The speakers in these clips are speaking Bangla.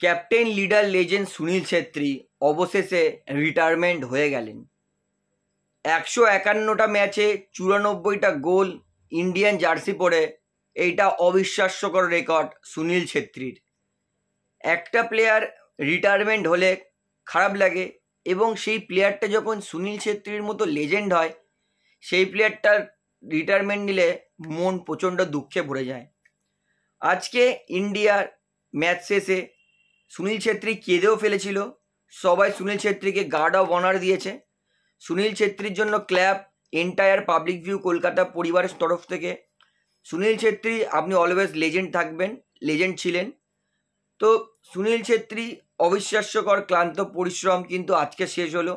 Captain leader legend Sunil Chhetri অবশেষে রিটায়ারমেন্ট হয়ে গেলেন। 151টা ম্যাচে 94টা গোল ইন্ডিয়ান জার্সি পরে, এইটা অবিশ্বাস্যকর রেকর্ড সুনীল ছেত্রীর। একটা প্লেয়ার রিটায়ারমেন্ট হলে খারাপ লাগে, এবং সেই প্লেয়ারটা যখন সুনীল ছেত্রীর মতো লেজেন্ড হয়, সেই প্লেয়ারটার রিটায়ারমেন্ট নিলে মন প্রচণ্ড দুঃখে ভরে যায়। আজকে ইন্ডিয়ার ম্যাচ শেষে সুনীল ছেত্রী কেঁদেও ফেলেছিল। সবাই সুনীল ছেত্রীকে গার্ড অফ অনার দিয়েছে। সুনীল ছেত্রীর জন্য clap entire public view Kolkata পরিবারের তরফ থেকে। সুনীল ছেত্রী, আপনি অলওয়েজ লেজেন্ড থাকবেন, লেজেন্ড ছিলেন। তো সুনীল ছেত্রী অবিশ্বাস্যকর ক্লান্ত পরিশ্রম কিন্তু আজকে শেষ হলো।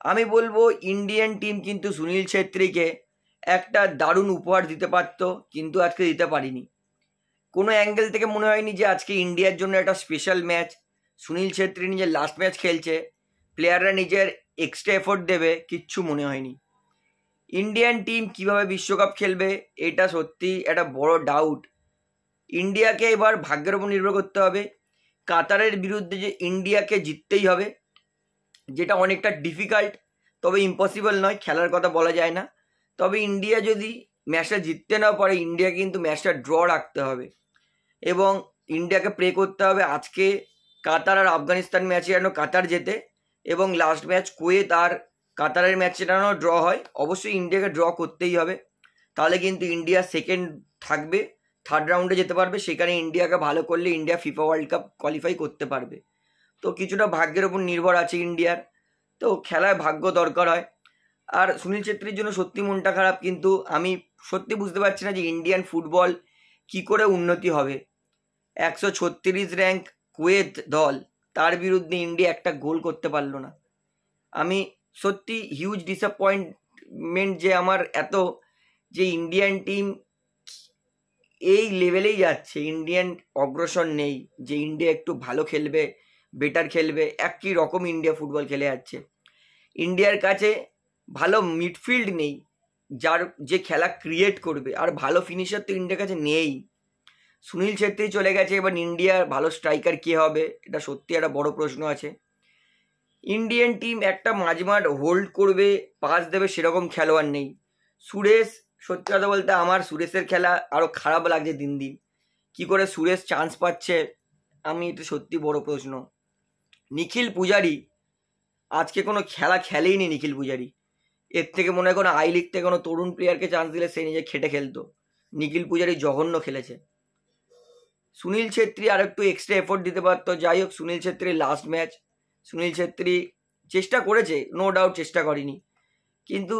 আমি বলবো ইন্ডিয়ান টিম কিন্তু সুনীল ছেত্রীকে একটা দারুণ উপহার দিতে পারত, কিন্তু আজকে দিতে পারিনি। কোনো অ্যাঙ্গেল থেকে মনে হয়নি যে আজকে ইন্ডিয়ার জন্য একটা স্পেশাল ম্যাচ। সুনীল ছেত্রী নিজের লাস্ট ম্যাচ খেলছে, প্লেয়াররা নিজের এক্সট্রা এফোর্ট দেবে, কিচ্ছু মনে হয়নি। ইন্ডিয়ান টিম কিভাবে বিশ্বকাপ খেলবে এটা সত্যি একটা বড় ডাউট। ইন্ডিয়াকে এবার ভাগ্যের উপর নির্ভর করতে হবে। কাতারের বিরুদ্ধে যে ইন্ডিয়াকে জিততেই হবে, যেটা অনেকটা ডিফিকাল্ট, তবে ইম্পসিবল নয়, খেলার কথা বলা যায় না। তবে ইন্ডিয়া যদি ম্যাচটা জিততে না পারে, ইন্ডিয়া কিন্তু ম্যাচটা ড্র রাখতে হবে, এবং ইন্ডিয়াকে প্রে করতে হবে আজকে কাতার আর আফগানিস্তান ম্যাচে যেন কাতার জেতে, এবং লাস্ট ম্যাচ কুয়েত আর কাতারের ম্যাচে যেন ড্র হয়। অবশ্যই ইন্ডিয়াকে ড্র করতেই হবে, তাহলে কিন্তু ইন্ডিয়া সেকেন্ড থাকবে, থার্ড রাউন্ডে যেতে পারবে। সেখানে ইন্ডিয়াকে ভালো করলে India FIFA world cup qualify করতে পারবে। তো কিছুটা ভাগ্যের ওপর নির্ভর আছে ইন্ডিয়ার। তো খেলায় ভাগ্য দরকার হয়। আর সুনীল ছেত্রীর জন্য সত্যি মনটা খারাপ, কিন্তু আমি সত্যি বুঝতে পারছি না যে ইন্ডিয়ান ফুটবল কি করে উন্নতি হবে। 136 র্যাঙ্ক কুয়েত দল, তার বিরুদ্ধে ইন্ডিয়া একটা গোল করতে পারলো না। আমি সত্যি হিউজ ডিসঅ্যাপয়েন্টমেন্ট যে আমার এত, যে ইন্ডিয়ান টিম এই লেভেলেই যাচ্ছে, ইন্ডিয়ান অগ্রসর নেই যে ইন্ডিয়া একটু ভালো খেলবে, বেটার খেলবে। একই রকম ইন্ডিয়া ফুটবল খেলে যাচ্ছে। ইন্ডিয়ার কাছে ভালো মিডফিল্ড নেই যার যে খেলা ক্রিয়েট করবে, আর ভালো ফিনিশার তো ইন্ডিয়ার কাছে নেই। সুনীল ছেত্রী চলে গেছে, এবার ইন্ডিয়ার ভালো স্ট্রাইকার কে হবে, এটা সত্যি একটা বড় প্রশ্ন আছে। ইন্ডিয়ান টিম একটা মাঝমাঠ হোল্ড করবে, পাস দেবে, সেরকম খেলোয়াড় নেই। সুরেশ, সত্যি কথা বলতে আমার সুরেশের খেলা আরও খারাপ লাগছে দিন দিন। কি করে সুরেশ চান্স পাচ্ছে, আমি এটা সত্যি বড় প্রশ্ন। নিখিল পূজারি আজকে কোনো খেলা খেলেই নি। নিখিল পূজারি এর থেকে মনে হয় কোনো আই লিগ থেকে কোনো তরুণ প্লেয়ারকে চান্স দিলে সে নিজে খেটে খেলতো। নিখিল পূজারি জঘন্য খেলেছে। সুনীল ছেত্রী আর একটু এক্সট্রা এফোর্ট দিতে পারতো। যাই হোক, সুনীল ছেত্রীর লাস্ট ম্যাচ, সুনীল ছেত্রী চেষ্টা করেছে, নো ডাউট চেষ্টা করেনি, কিন্তু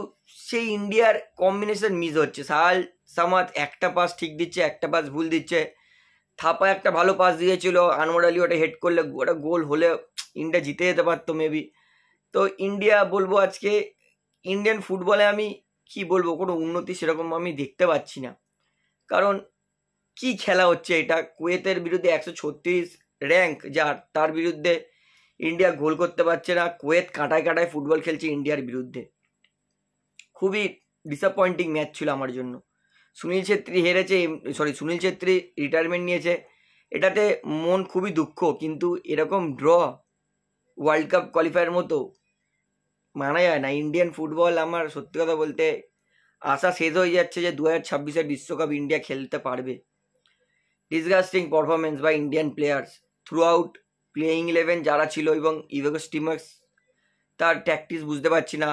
সেই ইন্ডিয়ার কম্বিনেশন মিস হচ্ছে। সাহাল সামাদ একটা পাস ঠিক দিচ্ছে, একটা পাস ভুল দিচ্ছে। থাপা একটা ভালো পাস দিয়েছিল, আনোয়ার আলী ওটা হেড করলে ওটা গোল হলে ইন্ডিয়া জিতে যেতে পারতো মেবি। তো ইন্ডিয়া বলবো আজকে ইন্ডিয়ান ফুটবলে আমি কি বলবো, কোনো উন্নতি সেরকম আমি দেখতে পাচ্ছি না। কারণ কি খেলা হচ্ছে এটা, কুয়েতের বিরুদ্ধে 136 র্যাঙ্ক যার, তার বিরুদ্ধে ইন্ডিয়া গোল করতে পারছে না। কুয়েত কাটায় কাটায় ফুটবল খেলছে ইন্ডিয়ার বিরুদ্ধে। খুবই ডিসঅ্যাপয়েন্টিং ম্যাচ ছিল আমার জন্য। সুনীল ছেত্রী হেরেছে, সুনীল ছেত্রী রিটায়ারমেন্ট নিয়েছে, এটাতে মন খুবই দুঃখ, কিন্তু এরকম ড্র ওয়ার্ল্ড কাপ কোয়ালিফায়ার মতো মানা যায় না। ইন্ডিয়ান ফুটবল, আমার সত্যি কথা বলতে আশা শেষ হয়ে যাচ্ছে যে 2026-এর বিশ্বকাপ ইন্ডিয়া খেলতে পারবে। Disgusting performance by Indian players throughout. Playing 11 যারা ছিল এবং ইভেগো স্টিমার্স, তার ট্যাকটিক্স বুঝতে পারছি না।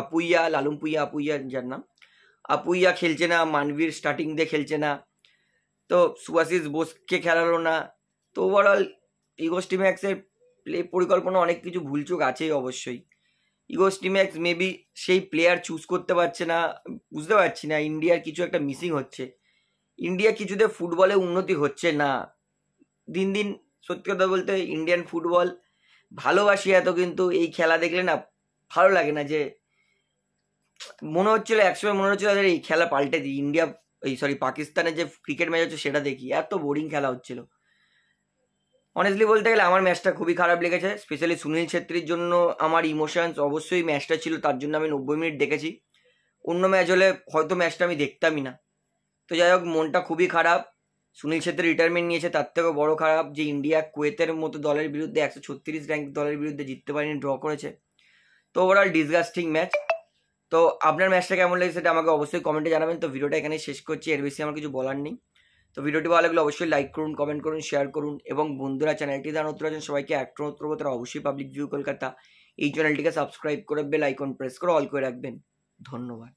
আপুইয়া যার নাম আপুইয়া খেলছে না, মানবীর স্টার্টিং দিয়ে খেলছে না, তো সুভাশিস বোসকে খেলালো না। তো ওভারঅল ইগো স্টিম্যাক্সের প্লে পরিকল্পনা অনেক কিছু ভুলচুক আছেই অবশ্যই। ইগো স্টিম্যাক্স মেবি সেই প্লেয়ার চুজ করতে পারছে না, বুঝতে পারছি না। ইন্ডিয়ার কিছু একটা মিসিং হচ্ছে, ইন্ডিয়া কিছুতে ফুটবলে উন্নতি হচ্ছে না দিন দিন। সত্যি কথা বলতে ইন্ডিয়ান ফুটবল ভালোবাসি এত, কিন্তু এই খেলা দেখলে না ভালো লাগে না। যে মনে হচ্ছিল একসময়, মনে হচ্ছিল এই খেলা পাল্টে দিই, ইন্ডিয়া পাকিস্তানের যে ক্রিকেট ম্যাচ হচ্ছে সেটা দেখি, এত বোরিং খেলা হচ্ছিল। অনেস্টলি বলতে গেলে আমার ম্যাচটা খুবই খারাপ লেগেছে, স্পেশালি সুনীল ছেত্রীর জন্য আমার ইমোশনস অবশ্যই ম্যাচটা ছিল, তার জন্য আমি 90 মিনিট দেখেছি। অন্য ম্যাচ হলে হয়তো ম্যাচটা আমি দেখতামই না। তো যাই হোক, মনটা খুবই খারাপ। সুনীল ছেত্রী রিটায়ারমেন্ট নিয়েছে, তার থেকেও বড় খারাপ যে ইন্ডিয়া কুয়েতের মতো দলের বিরুদ্ধে 136 র্যাঙ্ক দলের বিরুদ্ধে জিততে পারেনি, ড্র করেছে। তো ওভারঅল ডিসগাস্টিং ম্যাচ। তো আপনার ম্যাচটা কেমন লাগে সেটা আমাকে অবশ্যই কমেন্টে জানাবেন। তো ভিডিওটা এখানে শেষ করছি, এর বেশি আমার কিছু বলার নেই। তো ভিডিওটি ভালো লাগলে অবশ্যই লাইক করুন, কমেন্ট করুন, শেয়ার করুন, এবং বন্ধুরা চ্যানেলটি যারা নতুন আছেন সবাইকে একটা অনুরোধ করবো তারা অবশ্যই পাবলিক ভিউ কলকাতা এই চ্যানেলটিকে সাবস্ক্রাইব করে বেল আইকন প্রেস করে অল করে রাখবেন। ধন্যবাদ।